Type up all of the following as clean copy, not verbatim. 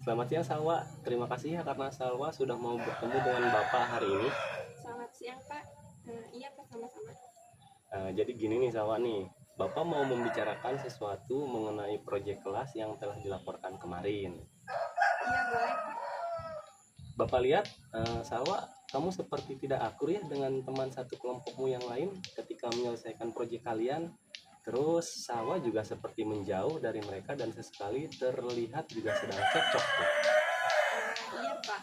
Selamat siang Salwa. Terima kasih ya karena Salwa sudah mau bertemu dengan Bapak hari ini. Selamat siang Pak. Iya Pak, sama-sama. Jadi gini nih Salwa nih, Bapak mau membicarakan sesuatu mengenai proyek kelas yang telah dilaporkan kemarin. Iya boleh Pak. Bapak lihat, Salwa, kamu seperti tidak akur ya dengan teman satu kelompokmu yang lain ketika menyelesaikan proyek kalian. Terus Salwa juga seperti menjauh dari mereka dan sesekali terlihat juga sedang cekcok tuh. Iya Pak.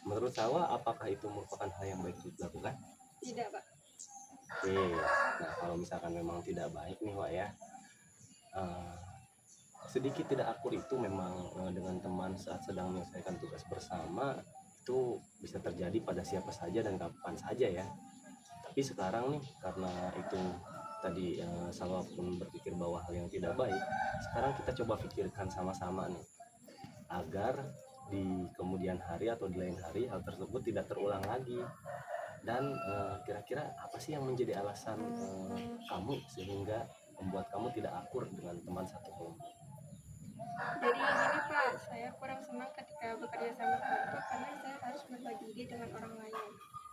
Menurut Salwa, apakah itu merupakan hal yang baik dilakukan? Tidak Pak. Oke, nah kalau misalkan memang tidak baik nih Wak ya, eh, sedikit tidak akur itu memang dengan teman saat sedang menyelesaikan tugas bersama itu bisa terjadi pada siapa saja dan kapan saja ya. Tapi sekarang nih karena itu tadi Salwa pun berpikir bahwa hal yang tidak baik, sekarang kita coba pikirkan sama-sama nih agar di kemudian hari atau di lain hari hal tersebut tidak terulang lagi. Dan kira-kira apa sih yang menjadi alasan kamu sehingga membuat kamu tidak akur dengan teman satu kelompok? Jadi gini Pak, saya kurang senang ketika bekerja sama kelompok karena saya harus berbagi ide dengan orang lain.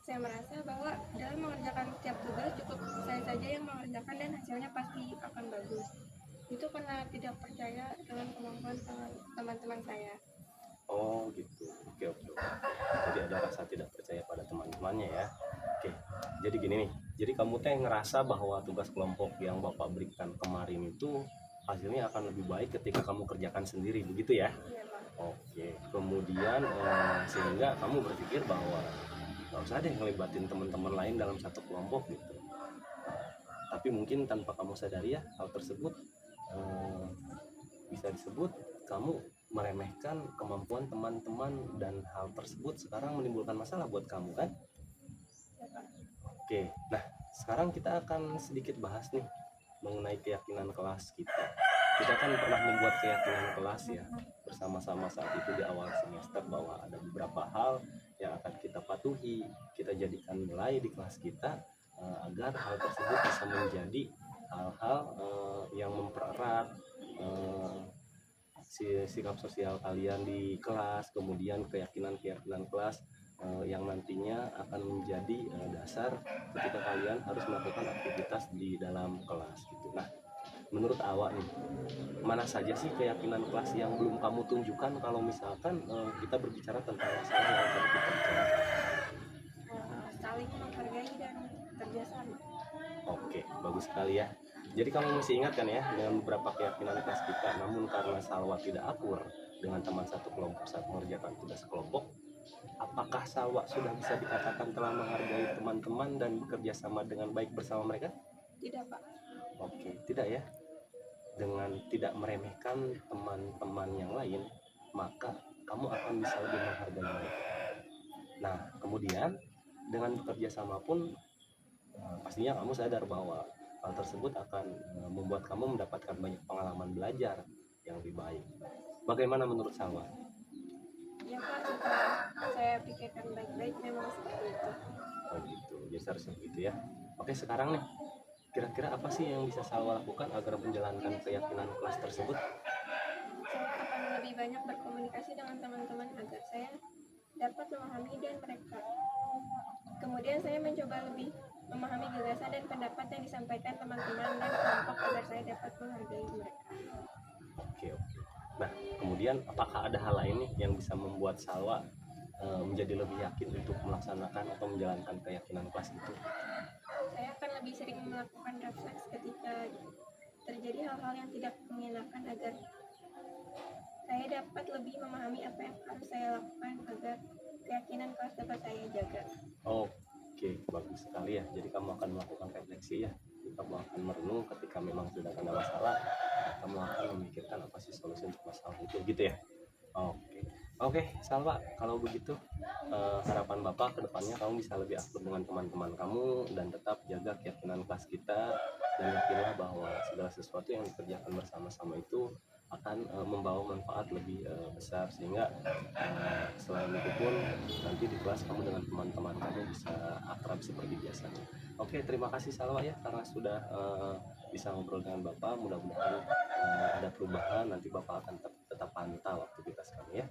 Saya merasa bahwa dalam mengerjakan setiap tugas cukup saya saja yang mengerjakan dan hasilnya pasti akan bagus. Itu karena tidak percaya dengan kemampuan teman-teman saya. Oh gitu, oke oke oke. Jadi ada rasa tidak percaya pada teman-temannya ya. Oke, jadi gini nih, jadi kamu teh ngerasa bahwa tugas kelompok yang Bapak berikan kemarin itu hasilnya akan lebih baik ketika kamu kerjakan sendiri, begitu ya? Iya Pak. Oke, kemudian sehingga kamu berpikir bahwa nggak usah deh ngelibatin teman-teman lain dalam satu kelompok gitu. Tapi mungkin tanpa kamu sadari ya, hal tersebut eh, bisa disebut kamu meremehkan kemampuan teman-teman dan hal tersebut sekarang menimbulkan masalah buat kamu kan? Iya Pak. Oke, nah sekarang kita akan sedikit bahas nih mengenai keyakinan kelas kita. Kita kan pernah membuat keyakinan kelas ya bersama-sama saat itu di awal semester bahwa ada beberapa hal yang akan kita patuhi, kita jadikan nilai di kelas kita agar hal tersebut bisa menjadi hal-hal yang mempererat eh, sikap sosial kalian di kelas, kemudian keyakinan-keyakinan kelas yang nantinya akan menjadi dasar ketika kalian harus melakukan aktivitas di dalam kelas gitu. Nah, menurut awak nih, mana saja sih keyakinan kelas yang belum kamu tunjukkan kalau misalkan kita berbicara tentang masalah yang tadi kita bicarakan? Saling menghargai dan kerjasama. Oke, bagus sekali ya. Jadi kamu masih ingat kan ya dengan beberapa keyakinan kelas kita, namun karena Salwa tidak akur dengan teman satu kelompok saat mengerjakan tugas kelompok, apakah Salwa sudah bisa dikatakan telah menghargai teman-teman dan bekerja sama dengan baik bersama mereka? Tidak Pak. Oke, tidak ya. Dengan tidak meremehkan teman-teman yang lain, maka kamu akan bisa lebih menghargai mereka. Nah, kemudian dengan bekerja sama pun pastinya kamu sadar bahwa hal tersebut akan membuat kamu mendapatkan banyak pengalaman belajar yang lebih baik. Bagaimana menurut Salwa? Ya Pak, setelah saya pikirkan baik-baik memang seperti itu. Oh gitu, jadi seharusnya begitu ya. Oke, sekarang nih, kira-kira apa sih yang bisa Salwa lakukan agar menjalankan keyakinan kelas tersebut? Saya akan lebih banyak berkomunikasi dengan teman-teman agar saya dapat memahami dan mereka. Kemudian saya mencoba lebih memahami gagasan dan pendapat yang disampaikan teman-teman dan kelompok agar saya dapat menghargai mereka. Oke, oke. Nah, kemudian apakah ada hal lain nih yang bisa membuat Salwa menjadi lebih yakin untuk melaksanakan atau menjalankan keyakinan kelas itu? Saya akan lebih sering melakukan refleks ketika terjadi hal-hal yang tidak mengenakan agar saya dapat lebih memahami apa yang harus saya lakukan agar keyakinan kelas dapat saya jaga. Oke, bagus sekali ya. Jadi kamu akan melakukan refleksi ya. Jadi kamu akan merenung ketika memang sudah ada masalah, kamu akan memikirkan apa sih solusi untuk masalah itu, gitu ya. Oke, oke, Salwa. Kalau begitu, harapan Bapak ke depannya kamu bisa lebih akur dengan teman-teman kamu dan tetap jaga keyakinan kelas kita dan yakinlah bahwa segala sesuatu yang dikerjakan bersama-sama itu akan membawa manfaat lebih besar sehingga selain itu pun nanti di kelas kamu dengan teman-teman kamu bisa akrab seperti biasanya. Oke, terima kasih Salwa ya karena sudah bisa ngobrol dengan Bapak. Mudah-mudahan ada perubahan, nanti Bapak akan tetap pantau aktivitas kami ya.